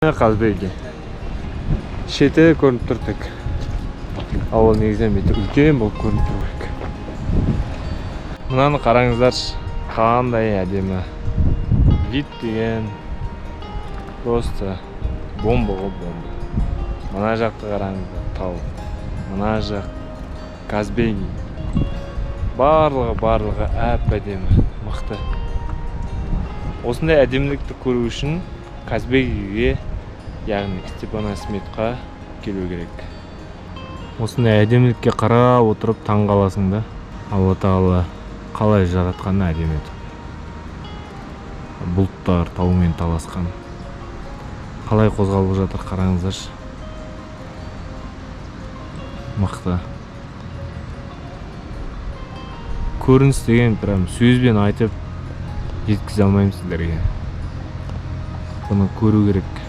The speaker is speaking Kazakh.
Қазбеги. Шеті көрініп тұрдық. Ал ол негізінен беті үлкен болып көрініп тұрдық. Мынаны қараңыздар, қандай әдемі. Вид деген просто бомба ғой, бомба. Мына жақты қараңыздар, тау. Мына жақ Қазбеги. Барлығы әп-әдемі, мықты. Осындай әдемілікті көру үшін Қазбегиге, яғни Степанасметқа келу керек. Осындай әдемілікке қарап отырып таң қаласың да. Алла Тағала қалай жаратқанын әдемі етіп. Бұлттар таумен таласқан. Қалай қозғалып жатыр қараңыздаршы. Мықты. Көрініс деген прям сөзбен айтып жеткізе алмаймын сіздерге. Бұны көру керек.